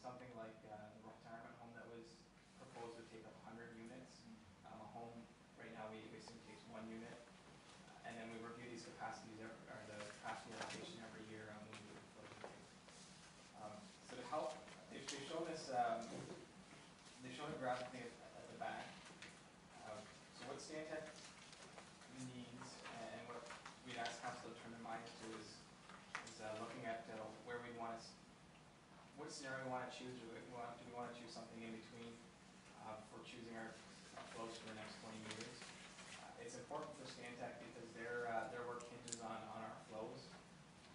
something like the retirement home that was proposed would take up 100 units. A home, right now we assume takes 1 unit. And then we review these capacities, or the capacity allocation every year when we do the closing date. So to help, they've shown this, they've shown a graphic thing at the back. So what Stantec needs, and what we'd ask council to turn their minds to is looking at where we want to, what scenario we want to choose. Do we want to choose something in between for choosing our flows for the next 20 years? It's important for Stantec because their work hinges on our flows.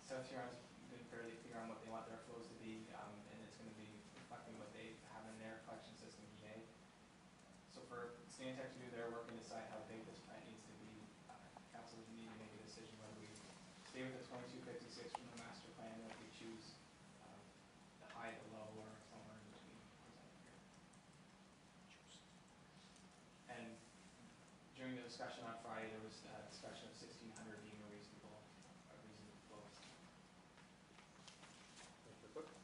South Huron's been fairly clear on what they want their flows to be, and it's going to be reflecting what they have in their collection system today. So for Stantec to do their work and decide how big this plant needs to be, council would need to make a decision whether we stay with the 2256 from the master plan, or if we choose the high, the low, or somewhere in between. And during the discussion on Friday, there was a discussion of 1600 being a reasonable flow.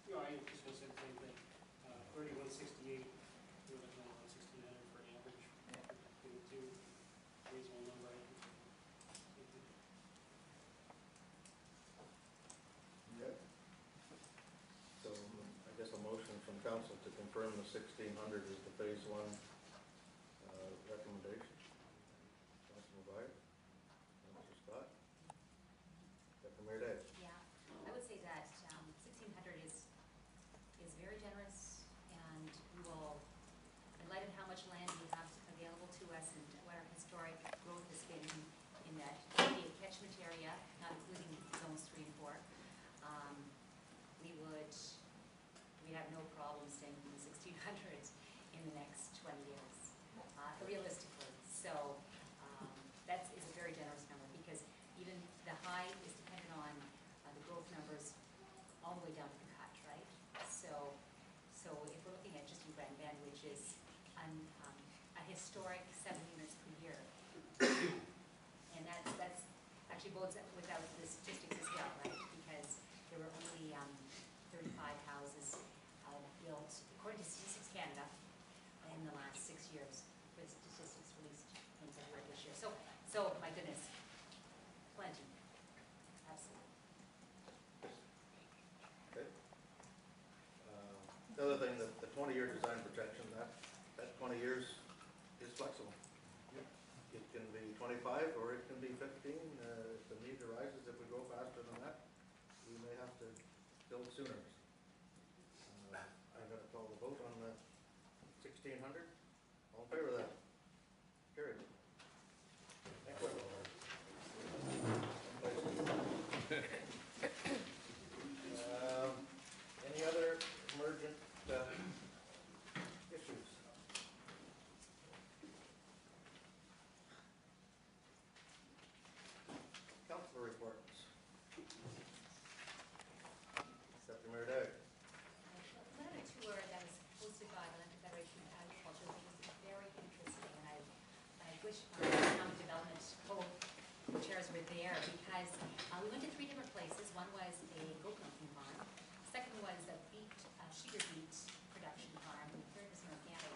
No, I just going to say the same thing. 3168, we're looking at 1600 for an average. Yeah. Two reasonable number. Yeah. So I guess a motion from council to confirm the 1600 is the phase 1 recommendation. Councilor Byer, Councilor Scott, Deputy Mayor Day. Yeah, I would say that 1600 is very generous, and we will, in light of how much land we have available to us and what our historic growth has been in that immediate catchment area, not including zones 3 and 4, we have no problem staying in the 1600s in the next 20 years, realistically. So that is a very generous number, because even the high is dependent on the growth numbers all the way down to the cut, right? So if we're looking at just in Grand Bend, which is a historic 7 units per year, and that's actually bodes without the statistics as well, right? Because there were only 35 houses built, according to Statistics Canada, in the last 6 years, with statistics released in February this year. So my goodness, plenty, absolutely. Okay. The other thing, the 20-year design protection, that 20 years is flexible. It can be 25 or it can be 15. If the need arises, if we go faster than that, we may have to build sooner. I'm going to call the vote on the 1600. All in favor of that? Carried. Thank you. Any other emergent issues? Councilor reports. Deputy Mayor Day. I led a tour that was hosted by the Land Federation of Agriculture, which was very interesting, and I wish economic development co-chairs were there, because we went to 3 different places. One was a goat milking farm. The second was a sugar beet production farm. And the third was an organic,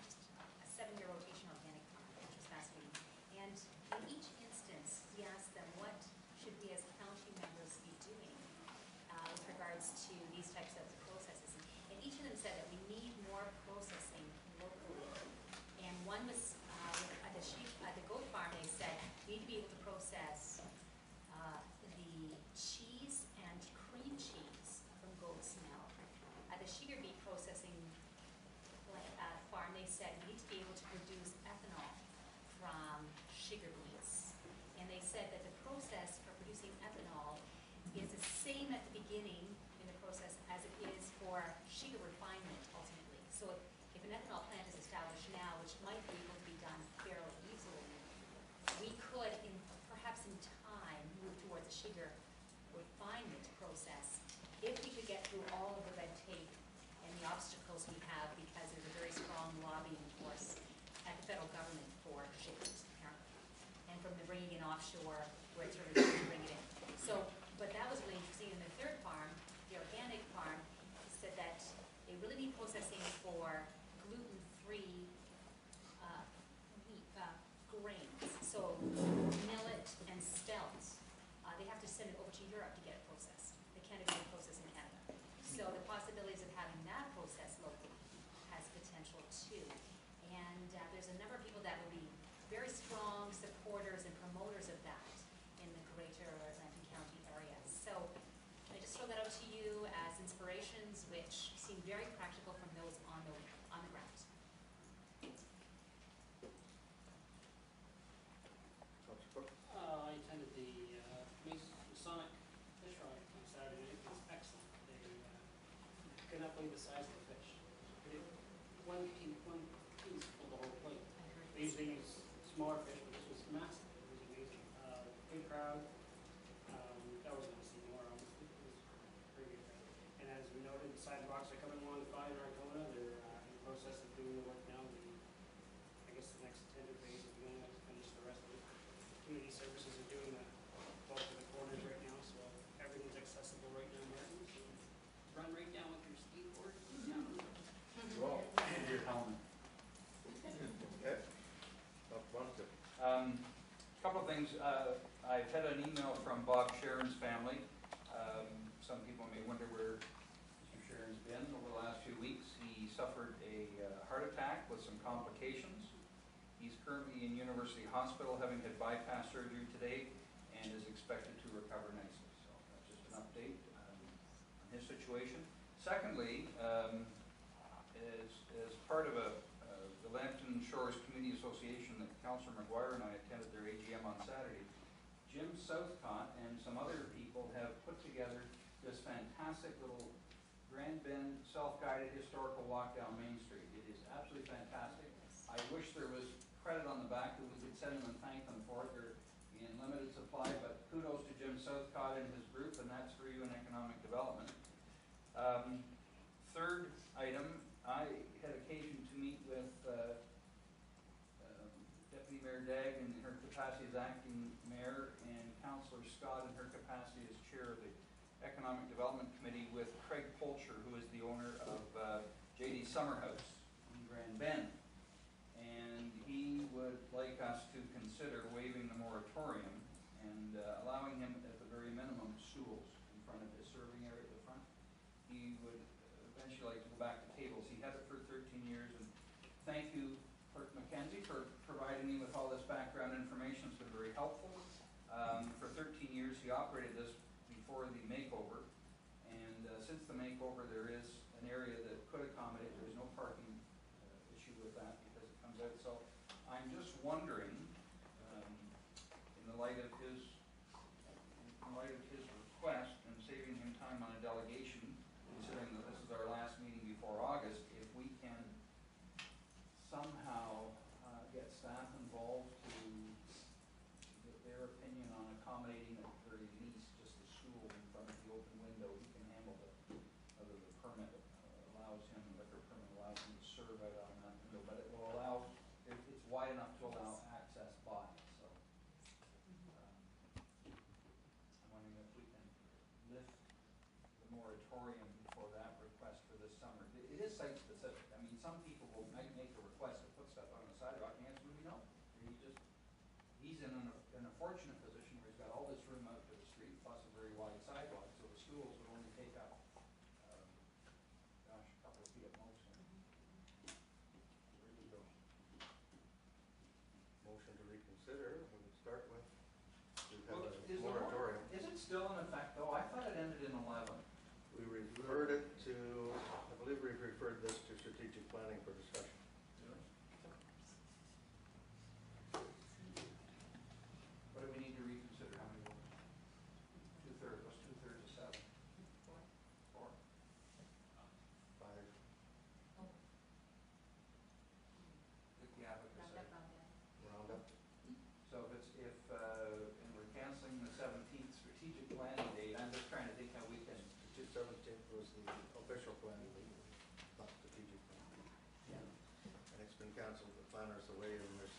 just a 7-year rotation organic farm, which was fascinating. And in each instance, we asked them, what should we as county members be doing with regards to these types of processes? And each of them said that we need more processing locally. And one was at the goat farm, they said we need to be able to process the cheese and cream cheese from goat's milk. At the sugar beet processing farm, they said we need to be able to produce ethanol from sugar beets. And they said that the process for producing ethanol is the same at the beginning in the process as it is for sugar refinement ultimately. So if an ethanol plant is established now, which might be able to be done fairly easily, we could, perhaps in time, move towards a sugar refinement process if we could get through all of the red tape and the obstacles we have, because there's a very strong lobbying force at the federal government for sugars, apparently. And from the bringing in offshore, where it's really easy to bring it in. So, but that was really interesting. In the third farm, the organic farm, said that And there's a number of people that will be very strong supporters and promoters of that in the greater Atlantic County area. So I just throw that out to you as inspirations, which seem very practical from those on the ground. Councillor Cook? I attended the Masonic fish fry on Saturday night. It was excellent. They could not believe the size of the fish. One piece for the whole plate. I heard They this. usually use smaller fish, but this was massive. It was amazing. Good crowd. That was nice to see more. It was a pretty good crowd. And as we noted, sidewalks are coming along fine in Arcona. They're in the process of doing the work now. I guess the next tender phase is going to finish the rest of it. Community services are doing the bulk of the corners right now, so everything's accessible right now, Martin. So run right down with your skateboard down. Well, Your helmet. okay. Up front, Couple of things. I've had an email from Bob Sharon's family. Some people may wonder where Mr. Sharon's been over the last few weeks. He suffered a heart attack with some complications. He's currently in University Hospital, having had bypass surgery today, and is expected to recover nicely. So that's just an update on his situation. Secondly, as part of the Lambton Shores Community Association that Councillor McGuire and I attended their AGM on Saturday, Jim Southcott and some other people have put together this fantastic little Grand Bend self-guided historical walk down Main Street. It is absolutely fantastic. I wish there was credit on the back that we could send them and thank them for it. They're in limited supply, but kudos to Jim Southcott and his group, and that's for you in economic development. Third item, I had occasion to meet with Deputy Mayor Dagg in her capacity as acting mayor, and Councillor Scott in her capacity as chair of the Economic Development Committee, with Craig Polcher, who is the owner of J.D. Summer House in Grand Bend. And he would like us to consider waiving the moratorium and allowing him at the very minimum schools in front of his serving area at the front. He would eventually like to go back to tables. He had it for 13 years, and thank you, Clerk McKenzie, for providing me with all this background information. It's been very helpful. For 13 years he operated this before the makeover, and since the makeover there is an area that could accommodate. There's no parking issue with that because it comes out. So I'm just wondering, in the light of his request and saving him time on a delegation, considering that this is our last meeting before August, if we can somehow get staff involved to get their opinion on accommodating at the very least just the school in front of the open window. He can handle whether the permit allows him, liquor permit allows him to serve out on that window, but it will allow, it's wide enough to allow access by. So I'm wondering if we can lift the moratorium before that request for this summer. It is site specific. I mean, some people might make a request to put stuff on the sidewalk, and the answer would be no. He's in a fortunate position where he's got all this room out to the street, plus a very wide sidewalk, so the schools would only take up, a couple of feet at most. Where do we go? Motion to reconsider, we would start with, we have a moratorium. Is it still in effect though? I thought it ended in 11. We referred it to, I believe we referred this to strategic planning for discussion. What do we need to reconsider? How many votes? 2/3. What's 2/3 of 7? 4. 5. Like the advocate said. Round up. So and we're canceling the 17th strategic planning date, I'm just trying to think how we can. 17th was the official planning date, not strategic plan. Yeah. And it's been canceled, the planner's away, and there's